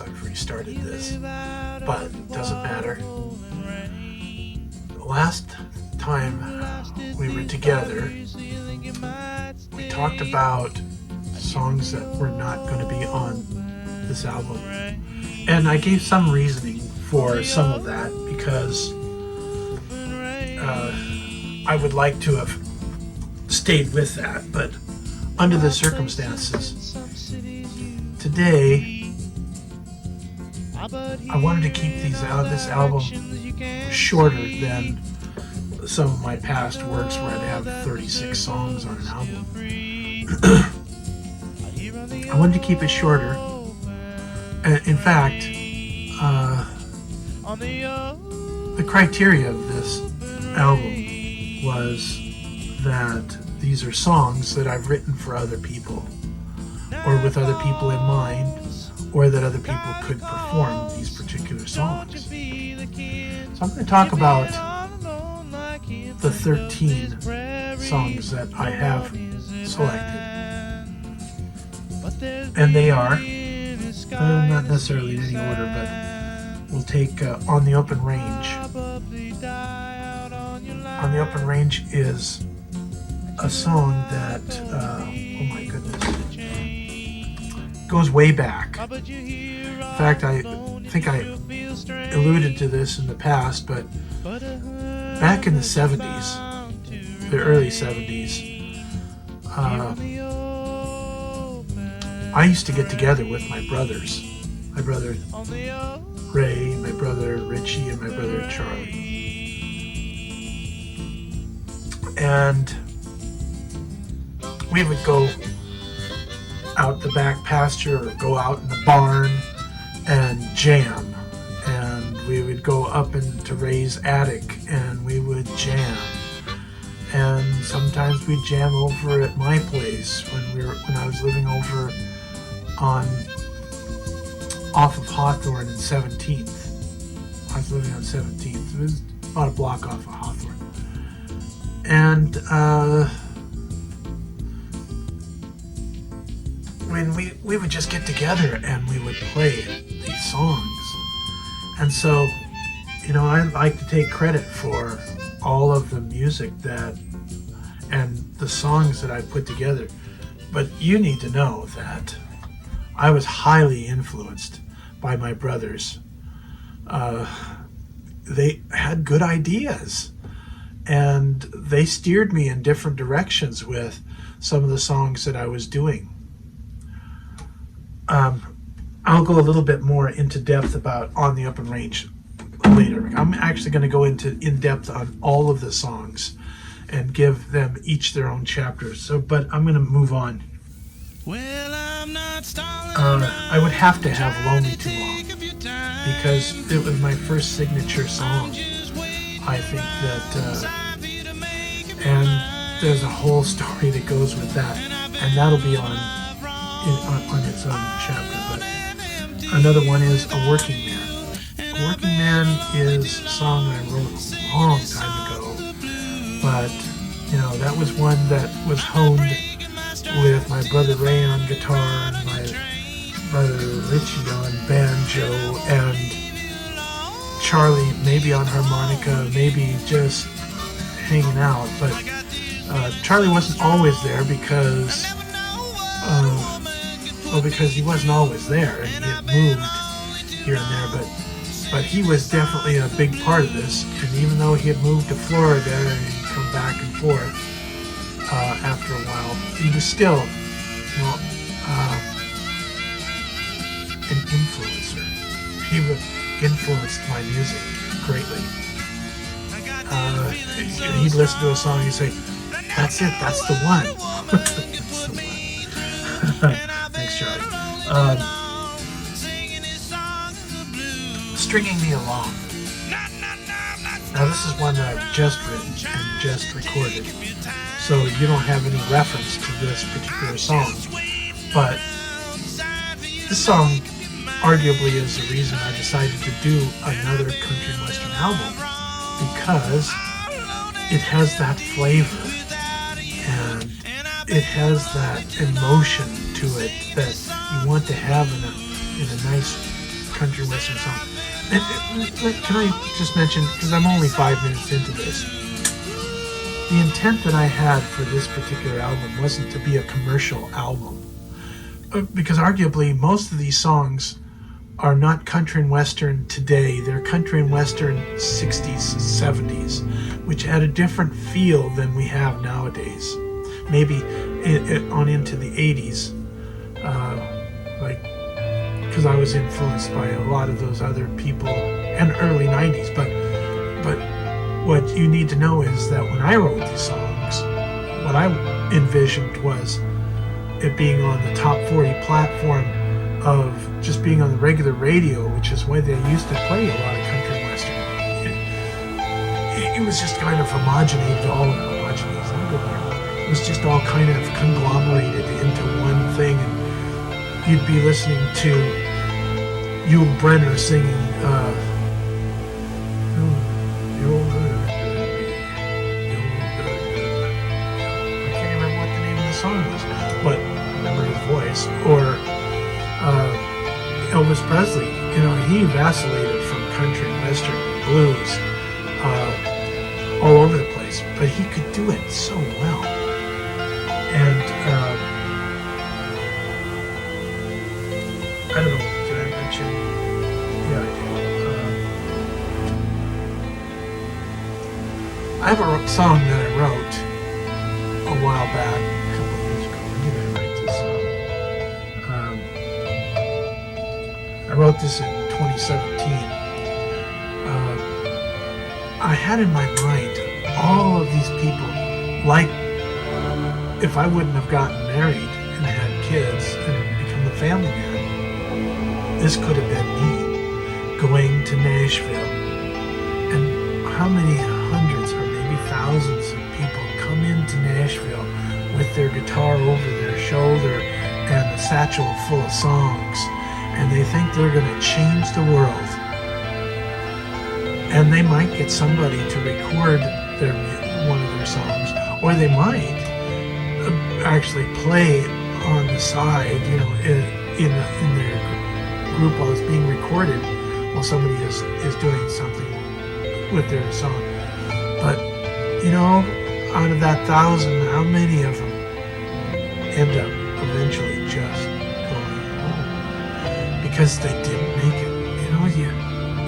I've restarted this, but it doesn't matter. The last time we were together, we talked about songs that were not going to be on this album. And I gave some reasoning for some of that because I would like to have stayed with that, but under the circumstances, today I wanted to keep this album shorter than some of my past works where I'd have 36 songs on an album. I wanted to keep it shorter. In fact, the criteria of this album was that these are songs that I've written for other people, or with other people in mind, or that other people could perform these particular songs. So I'm going to talk about the 13 songs that I have selected. And they are, not necessarily in any order, but we'll take On the Open Range. On the Open Range is a song that, oh my goodness, goes way back. In fact, I think I alluded to this in the past, but back in the 70s, the early 70s, I used to get together with my brothers. My brother Ray, my brother Richie, and my brother Charlie. And we would go out the back pasture or go out in the barn and jam. And we would go up into Ray's attic and we would jam. And sometimes we'd jam over at my place when I was living over off of Hawthorne and 17th. I was living on 17th. It was about a block off of Hawthorne. And when we would just get together and we would play these songs. And so, I like to take credit for all of the music and the songs that I put together. But you need to know that I was highly influenced by my brothers. They had good ideas, and they steered me in different directions with some of the songs that I was doing. I'll go a little bit more into depth about On the Open Range later. I'm actually going to go in depth on all of the songs and give them each their own chapters. But I'm going to move on. I would have to have Lonely Too Long because it was my first signature song. I think that, and there's a whole story that goes with that, and that'll be on its own chapter. But another one is A Working Man. A Working Man is a song that I wrote a long time ago, but that was one that was honed with my brother Ray on guitar and my brother Richie on banjo and Charlie maybe on harmonica, maybe just hanging out. But Charlie wasn't always there because he wasn't always there, and he had moved here and there. But he was definitely a big part of this. And even though he had moved to Florida and he'd come back and forth after a while, he was still, an influencer. He influenced my music greatly. He'd listen to a song and he'd say, "That's it, that's the one." That's the one. Thanks, Charlie. Stringing Me Along. Now this is one that I've just written and just recorded, so you don't have any reference to this particular song. But this song arguably is the reason I decided to do another country and western album, because it has that flavor and it has that emotion to it that you want to have in a nice country western song. Can I just mention, because I'm only 5 minutes into this, the intent that I had for this particular album wasn't to be a commercial album. Because arguably most of these songs are not country and western today. They're country and western 60s, 70s, which had a different feel than we have nowadays. Maybe on into the 80s, because I was influenced by a lot of those other people, and early 90s. But what you need to know is that when I wrote these songs, what I envisioned was it being on the top 40 platform of just being on the regular radio, which is where they used to play a lot of country and western. It was just kind of homogenated, it was just all kind of conglomerated into one thing, and you'd be listening to Yul Brynner singing I can't remember what the name of the song was, but I remember his voice. Or Elvis Presley, he vacillated from country, western, blues, all over the place, but he could do it so well. And I don't know, did I mention? Yeah, I did. I have a song that I wrote a while back, a couple of years ago. When did I write this song? I wrote this in 2017. I had in my mind all of these people, like if I wouldn't have gotten married and had kids and become a family man, this could have been me going to Nashville. And how many hundreds or maybe thousands of people come into Nashville with their guitar over their shoulder and a satchel full of songs, and they think they're going to change the world. And they might get somebody to record one of their songs, or they might actually play on the side, in their group while it's being recorded, while somebody is doing something with their song. But out of that 1,000, how many of them end up eventually just going home because they didn't make it?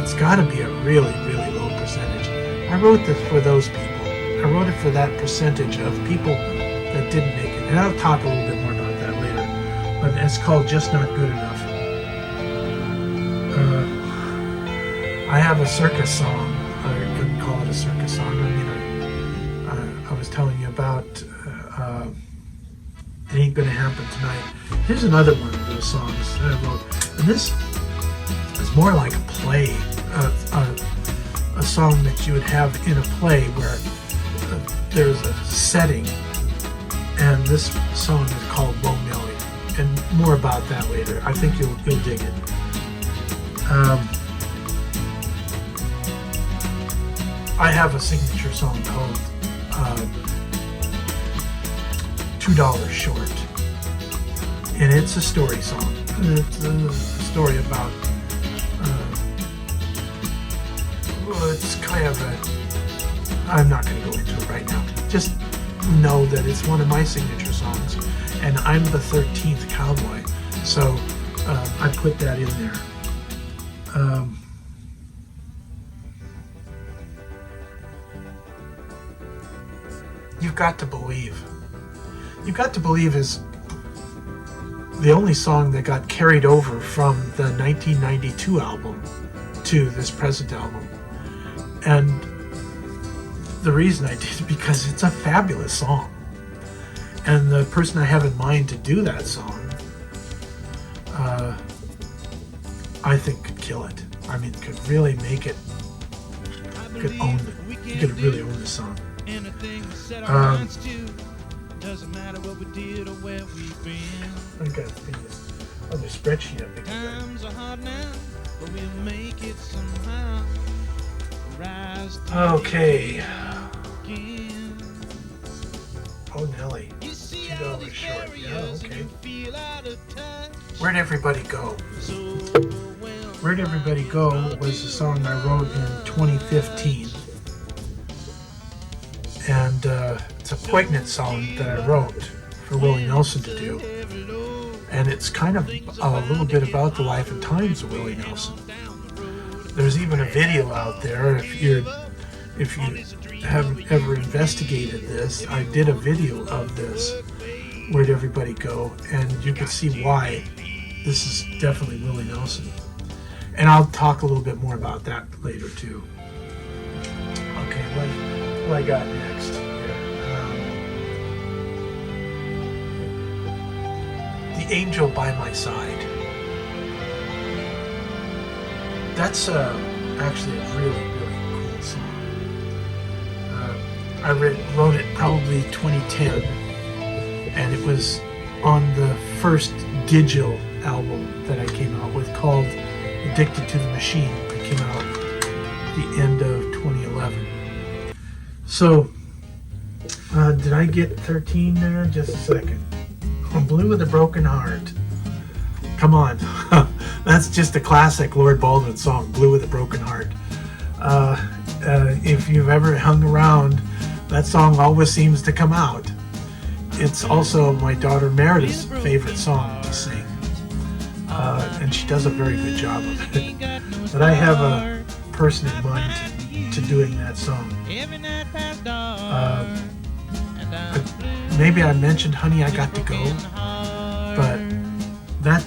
It's got to be a really, really low percentage. I wrote this for those people. I wrote it for that percentage of people that didn't make it. And I'll talk a little bit more about that later. But it's called Just Not Good Enough. I have a circus song. I couldn't call it a circus song. I was telling you about It Ain't Gonna Happen Tonight. Here's another one of those songs that I wrote. And this is more like a play. A song that you would have in a play where there's a setting, and this song is called Low Millie, and more about that later. I think you'll dig it. I have a signature song called $2 Short, and it's a story song. It's a story about it's kind of I'm not going to go into it right now. Just know that it's one of my signature songs, and I'm the 13th cowboy, so I put that in there. You've Got to Believe. You've Got to Believe is the only song that got carried over from the 1992 album to this present album. And the reason I did is because it's a fabulous song. And the person I have in mind to do that song, I think could kill it. I mean, could really make it, could own it. You could really own the song. I've got this other spreadsheet up here. Okay. Oh, Nelly. $2 short. Yeah, okay. Where'd everybody go? Where'd Everybody Go was a song I wrote in 2015. And it's a poignant song that I wrote for Willie Nelson to do. And it's kind of a little bit about the life and times of Willie Nelson. There's even a video out there. If you haven't ever investigated this, I did a video of this, Where'd Everybody Go? And you can see why this is definitely Willie Nelson. And I'll talk a little bit more about that later too. Okay, what I got next here? The Angel by My Side. That's actually a really, really cool song. I wrote it probably 2010, and it was on the first digital album that I came out with called Addicted to the Machine. It came out at the end of 2011. So, did I get 13 there? Just a second. I'm Blue with a Broken Heart. Come on. That's just a classic Lord Baldwin song, Blue with a Broken Heart. If you've ever hung around, that song always seems to come out. It's also my daughter Meredith's favorite song to sing. And she does a very good job of it. But I have a person in mind to doing that song. Maybe I mentioned Honey, I Got to Go, but that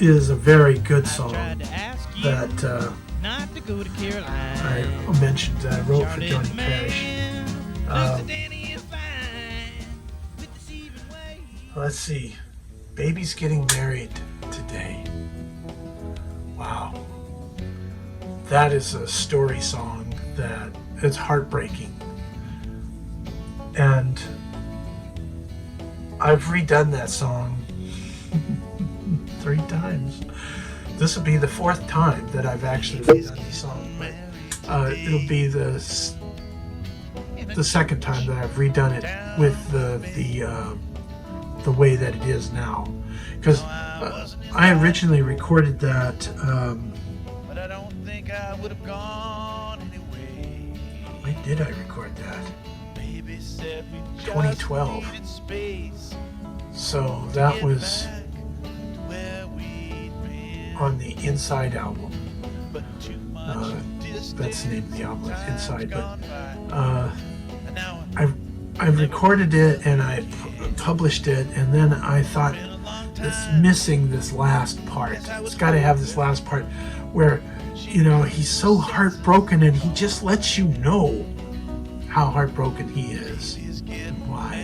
is a very good song that I mentioned that I wrote for Johnny Cash. Let's see. Baby's Getting Married Today. Wow. That is a story song that it's heartbreaking. And I've redone that song 3 times. This will be the 4th time that I've actually redone the song, but it'll be the 2nd time that I've redone it with the way that it is now. Because I originally recorded that. When did I record that? 2012. So that was on the Inside album. That's the name of the album, Inside. But I recorded it and I published it, and then I thought it's missing this last part. It's got to have this last part where, you know, he's so heartbroken and he just lets you know how heartbroken he is and why.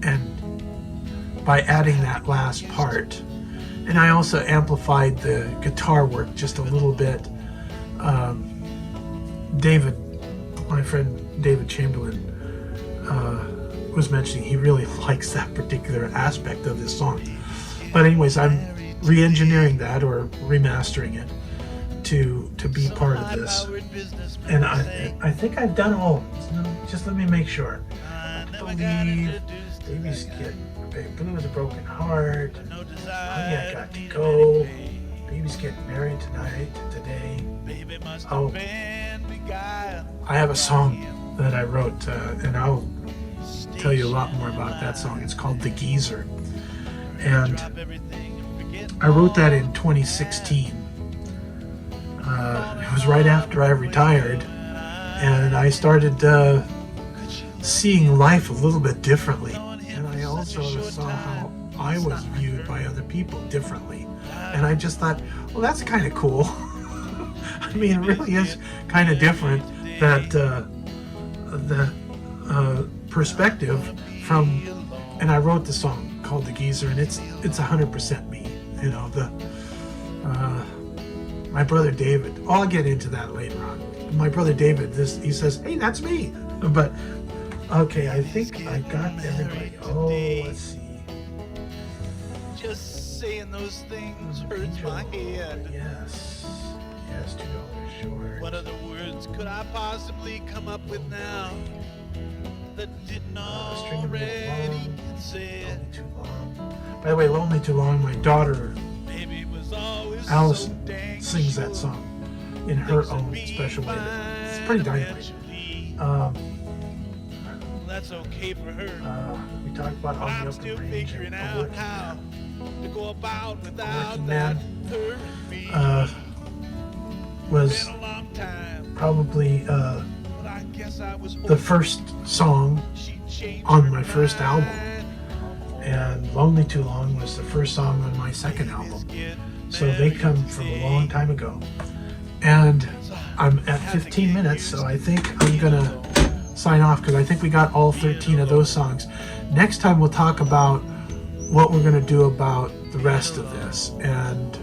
And by adding that last part, and I also amplified the guitar work just a little bit. David, my friend David Chamberlain, was mentioning he really likes that particular aspect of this song. But anyways, I'm re-engineering that or remastering it to be part of this. And I think I've done all. Just let me make sure. I believe Baby's Getting Blue with a Broken Heart, Honey, I Got to Go, Baby's Getting Married Today. Oh, I have a song that I wrote, and I'll tell you a lot more about that song. It's called The Geezer, and I wrote that in 2016. It was right after I retired, and I started seeing life a little bit differently, and I also saw how I was viewed by other people differently, and I just thought, well, that's kind of cool. I mean, it really is kind of different that the perspective from, and I wrote the song called The Geezer, and it's 100% me, you know. My brother David, I'll get into that later on. My brother David, he says, hey, that's me. But okay, I think I got everybody. Oh, let's see. Just saying those things hurts my head. Yes, $2 short. What other words could I possibly come up with now that didn't already get said? Lonely Too Long. By the way, Lonely Too Long, my daughter Alice sings that song in her own special way. It's pretty dynamite. That's okay for her. We talked about on I'm the still upper range. figuring A out working how man. to go about without Working that Man, her and me. was Been a long time, probably but I guess I was the first song She changed on her my first album, mind. and Lonely Too Long was the first song on my second album. So they come from a long time ago. And I'm at 15 minutes, so I think I'm gonna sign off because I think we got all 13 of those songs. Next time we'll talk about what we're gonna do about the rest of this. And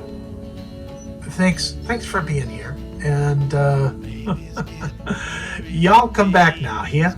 thanks for being here. And y'all come back now, yeah?